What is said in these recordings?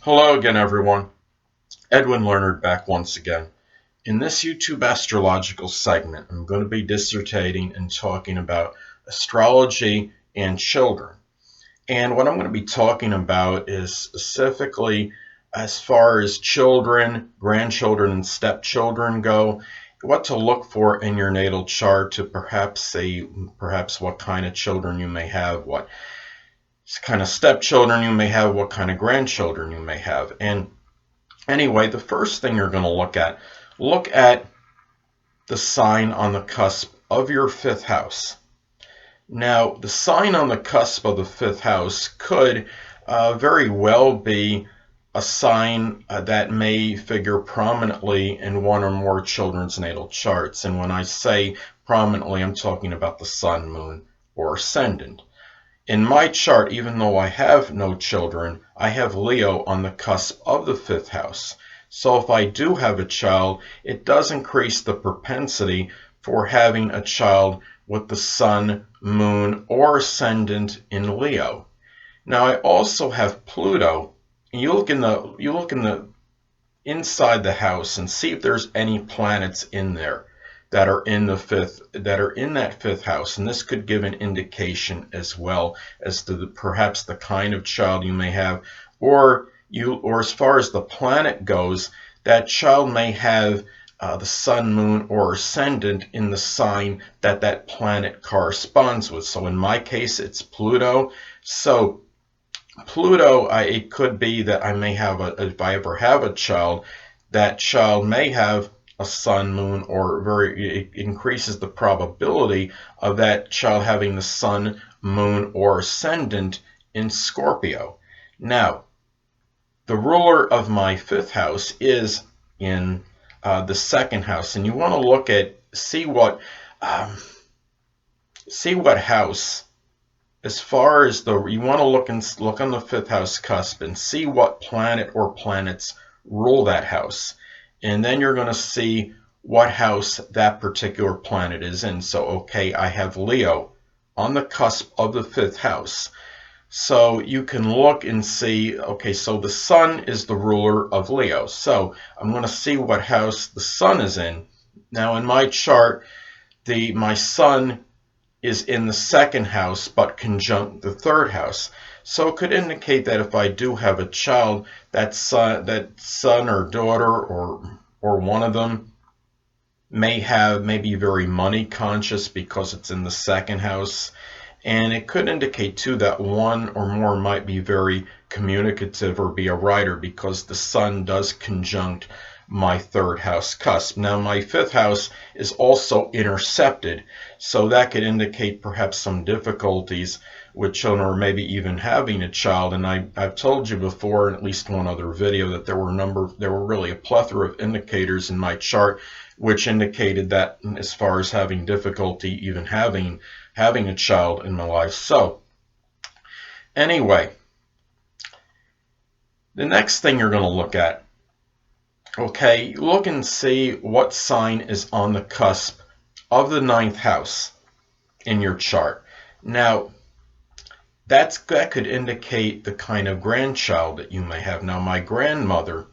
Hello again, everyone. Edwin Learnard back once again. In this YouTube astrological segment, I'm going to be dissertating and talking about astrology and children. And what I'm going to be talking about is specifically as far as children, grandchildren, and stepchildren go, what to look for in your natal chart to perhaps say what kind of children you may have, what kind of stepchildren you may have, what kind of grandchildren you may have. And anyway, the first thing you're going to look at the sign on the cusp of your fifth house. Now, the sign on the cusp of the fifth house could very well be a sign that may figure prominently in one or more children's natal charts. And when I say prominently, I'm talking about the sun, moon, or ascendant. In my chart, even though I have no children, I have Leo on the cusp of the fifth house. So if I do have a child, it does increase the propensity for having a child with the sun, moon, or ascendant in Leo. Now I also have Pluto. You look in the inside the house and see if there's any planets in there that are in that fifth house, and this could give an indication as well as to perhaps the kind of child you may have, or as far as the planet goes, that child may have the sun, moon, or ascendant in the sign that planet corresponds with. So in my case, it's Pluto. So Pluto, it could be that I may have if I ever have a child, that child may have a sun, moon, or it increases the probability of that child having the sun, moon, or ascendant in Scorpio. Now, the ruler of my fifth house is in the second house, and you want to see what house. As far as you want to look on the fifth house cusp and see what planet or planets rule that house. And then you're going to see what house that particular planet is in. So, okay, I have Leo on the cusp of the fifth house. So you can look and see, okay, so the sun is the ruler of Leo. So I'm going to see what house the sun is in. Now in my chart, my sun is in the second house but conjunct the third house. So it could indicate that if I do have a child, that son or daughter or one of them may be very money conscious because it's in the second house. And it could indicate too that one or more might be very communicative or be a writer because the sun does conjunct my third house cusp. Now my fifth house is also intercepted, so that could indicate perhaps some difficulties with children or maybe even having a child. And I've told you before in at least one other video that there were really a plethora of indicators in my chart which indicated that as far as having difficulty even having a child in my life. So anyway, the next thing you're going to look at, okay, look and see what sign is on the cusp of the ninth house in your chart. Now, that could indicate the kind of grandchild that you may have. Now, my grandmother,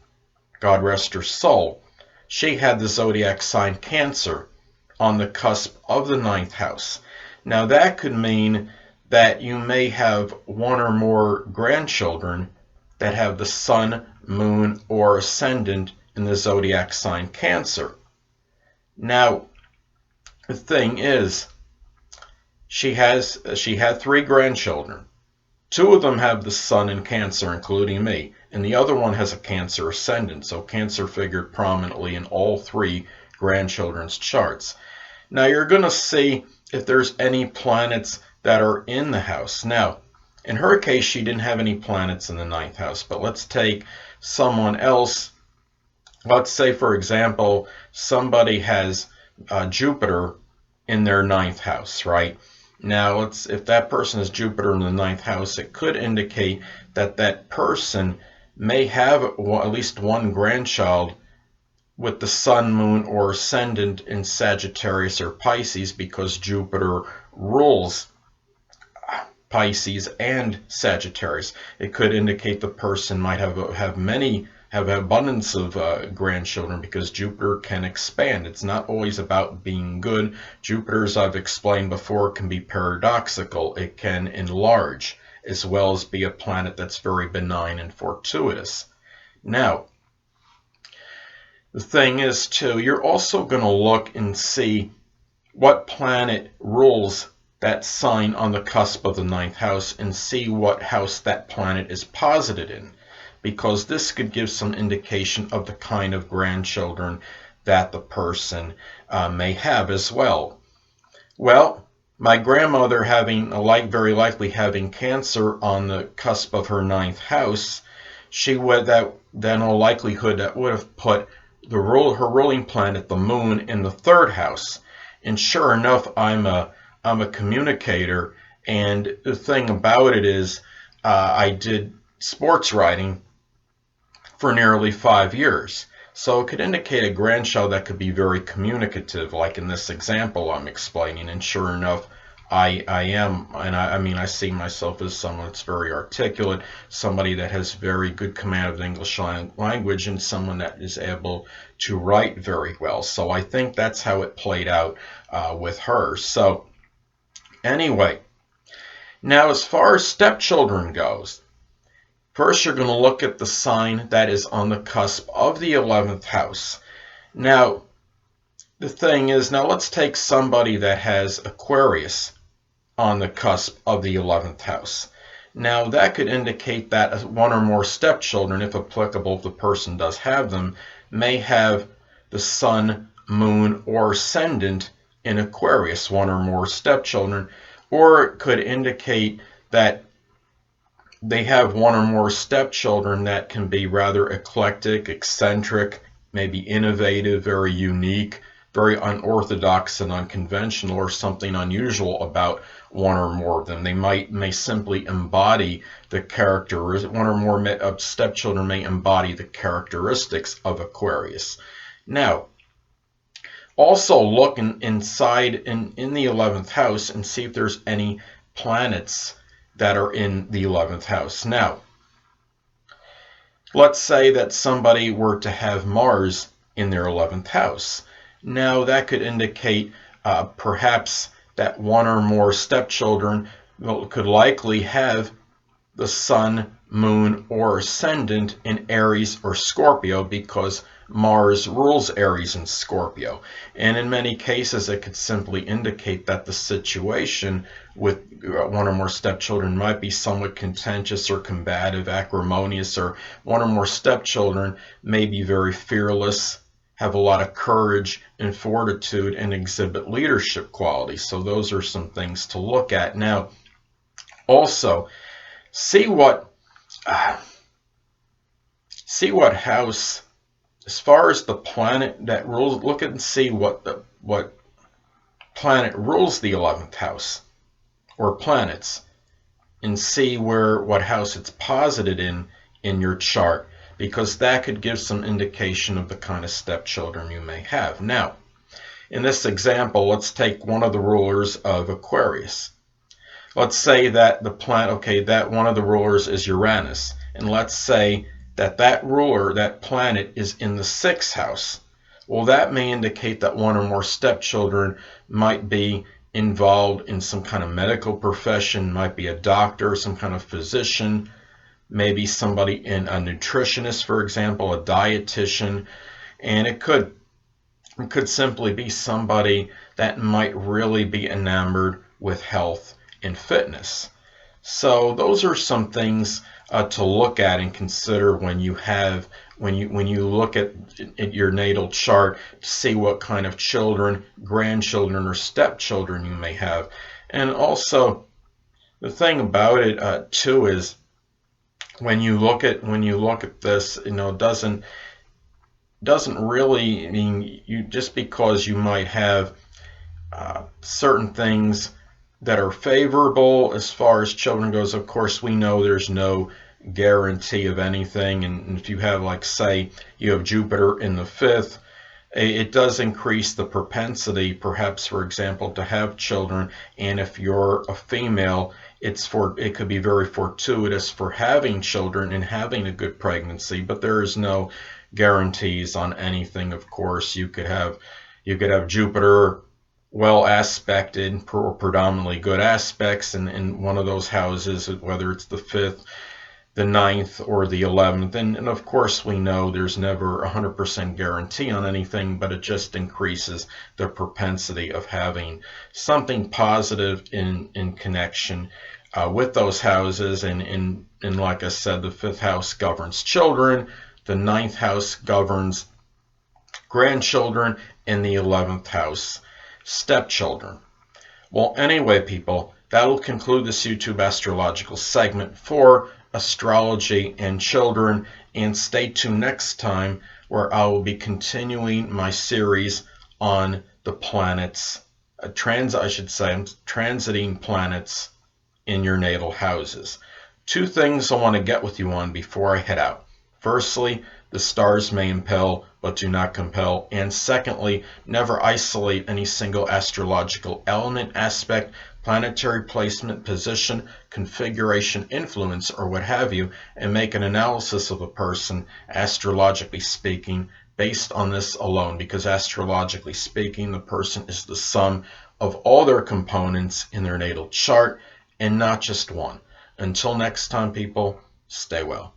God rest her soul, she had the zodiac sign Cancer on the cusp of the ninth house. Now, that could mean that you may have one or more grandchildren that have the sun, moon, or ascendant in the zodiac sign Cancer. Now, the thing is, she had 3 grandchildren. 2 of them have the sun in Cancer, including me, and the other one has a Cancer ascendant, so Cancer figured prominently in all 3 grandchildren's charts. Now, you're going to see if there's any planets that are in the house. Now, in her case, she didn't have any planets in the ninth house, but let's take someone else. Let's say, for example, somebody has Jupiter in their ninth house, right? Now, if that person has Jupiter in the ninth house, it could indicate that that person may have at least one grandchild with the sun, moon, or ascendant in Sagittarius or Pisces because Jupiter rules Pisces, and Sagittarius. It could indicate the person might have abundance of grandchildren, because Jupiter can expand. It's not always about being good. Jupiter, as I've explained before, can be paradoxical. It can enlarge, as well as be a planet that's very benign and fortuitous. Now, the thing is, too, you're also going to look and see what planet rules that sign on the cusp of the 9th house, and see what house that planet is posited in, because this could give some indication of the kind of grandchildren that the person may have as well. Well, my grandmother very likely having Cancer on the cusp of her 9th house, she would, in all likelihood, that would have put her ruling planet, the moon, in the 3rd house. And sure enough, I'm a communicator, and the thing about it is, I did sports writing for nearly 5 years. So it could indicate a grandchild that could be very communicative, like in this example I'm explaining. And sure enough, I am, and I see myself as someone that's very articulate, somebody that has very good command of the English language, and someone that is able to write very well. So I think that's how it played out with her. So anyway, now as far as stepchildren goes, first you're going to look at the sign that is on the cusp of the 11th house. Now, the thing is, now let's take somebody that has Aquarius on the cusp of the 11th house. Now, that could indicate that one or more stepchildren, if applicable, if the person does have them, may have the sun, moon, or ascendant in Aquarius, one or more stepchildren, or it could indicate that they have one or more stepchildren that can be rather eclectic, eccentric, maybe innovative, very unique, very unorthodox and unconventional, or something unusual about one or more of them. They may simply embody the characteristics. One or more stepchildren may embody the characteristics of Aquarius. Now, also look inside in the 11th house and see if there's any planets that are in the 11th house. Now, let's say that somebody were to have Mars in their 11th house. Now, that could indicate perhaps that one or more stepchildren could likely have the sun, moon, or ascendant in Aries or Scorpio, because Mars rules Aries and Scorpio. And in many cases, it could simply indicate that the situation with one or more stepchildren might be somewhat contentious or combative, acrimonious, or one or more stepchildren may be very fearless, have a lot of courage and fortitude, and exhibit leadership qualities. So those are some things to look at. Now, also, see what house, as far as the planet that rules, look and see what planet rules the 11th house, or planets, and see what house it's posited in your chart, because that could give some indication of the kind of stepchildren you may have. Now, in this example, let's take one of the rulers of Aquarius. Let's say that that one of the rulers is Uranus, and let's say that ruler, that planet, is in the 6th house. Well, that may indicate that one or more stepchildren might be involved in some kind of medical profession, might be a doctor, some kind of physician, maybe somebody in a nutritionist, for example, a dietitian, and it could simply be somebody that might really be enamored with health and fitness. So those are some things to look at and consider when you look at your natal chart to see what kind of children, grandchildren, or stepchildren you may have. And also, the thing about it too is, when you look at this, doesn't really mean just because you might have certain things that are favorable as far as children goes. Of course, we know there's no guarantee of anything, and if you have, like, say you have Jupiter in the 5th, it does increase the propensity, perhaps, for example, to have children. And if you're a female it could be very fortuitous for having children and having a good pregnancy, but there is no guarantees on anything. Of course, you could have Jupiter well aspected or predominantly good aspects in one of those houses, whether it's the 5th, the 9th, or the 11th. And of course, we know there's never a 100% guarantee on anything, but it just increases the propensity of having something positive in connection with those houses. And like I said, the 5th house governs children, the 9th house governs grandchildren, and the 11th house stepchildren. Well, anyway, people, that'll conclude this YouTube astrological segment for astrology and children, and stay tuned next time where I will be continuing my series on the planets, transiting planets in your natal houses. 2 things I want to get with you on before I head out. Firstly, the stars may impel, but do not compel. And secondly, never isolate any single astrological element, aspect, planetary placement, position, configuration, influence, or what have you, and make an analysis of a person, astrologically speaking, based on this alone. Because astrologically speaking, the person is the sum of all their components in their natal chart, and not just one. Until next time, people, stay well.